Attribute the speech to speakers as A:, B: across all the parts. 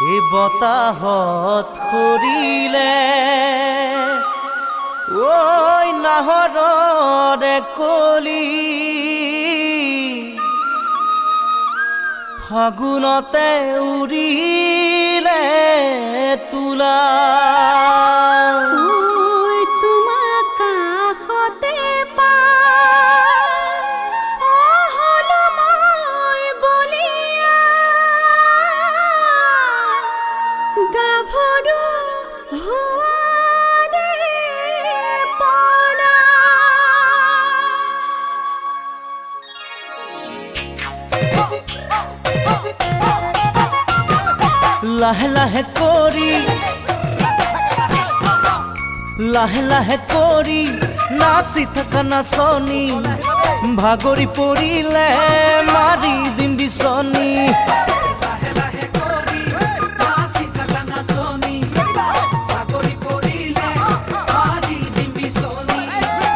A: এই বতাহত সৰিলে ঐ নাহৰৰে কলি ফাগুনতে উৰিলে তুলা লাহে লাহে কৰি নাচি থকা নাচনি ভাগৰি পৰিলে মাৰি দিম বিচনী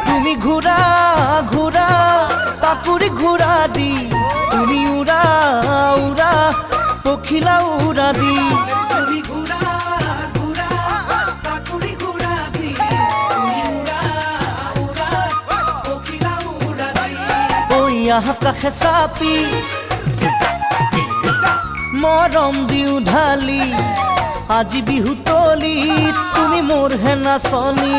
A: তুমি ঘূৰা ঘূৰা পাকুৰি ঘূৰা দি তুমি উৰা উৰা পখিলা উৰা দি কাষে চাপি মৰম দিও ঢালি আজি বিহু তলি তুমি মোৰ হে নাচনী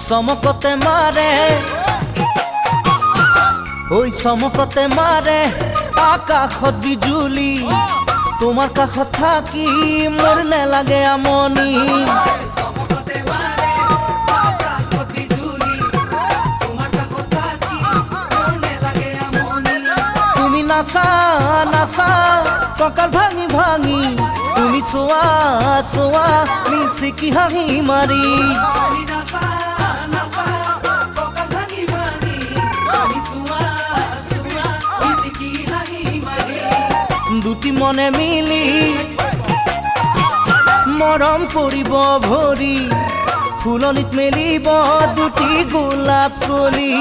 A: চমকতে মাৰে ঐ চমকতে মাৰে আকাশত বিজুলি তোমাৰ কাষত থাকি মোৰ নেলাগে আমনি তুমি নাচা নাচা কঁকাল ভাঙি ভাঙি তুমি চোৱা চোৱা মিচিকি হাঁহি মাৰি দুটি মনে মিলি মৰম পৰিব ভৰি ফুলনিত মেলিব দুটি গোলাপ কলি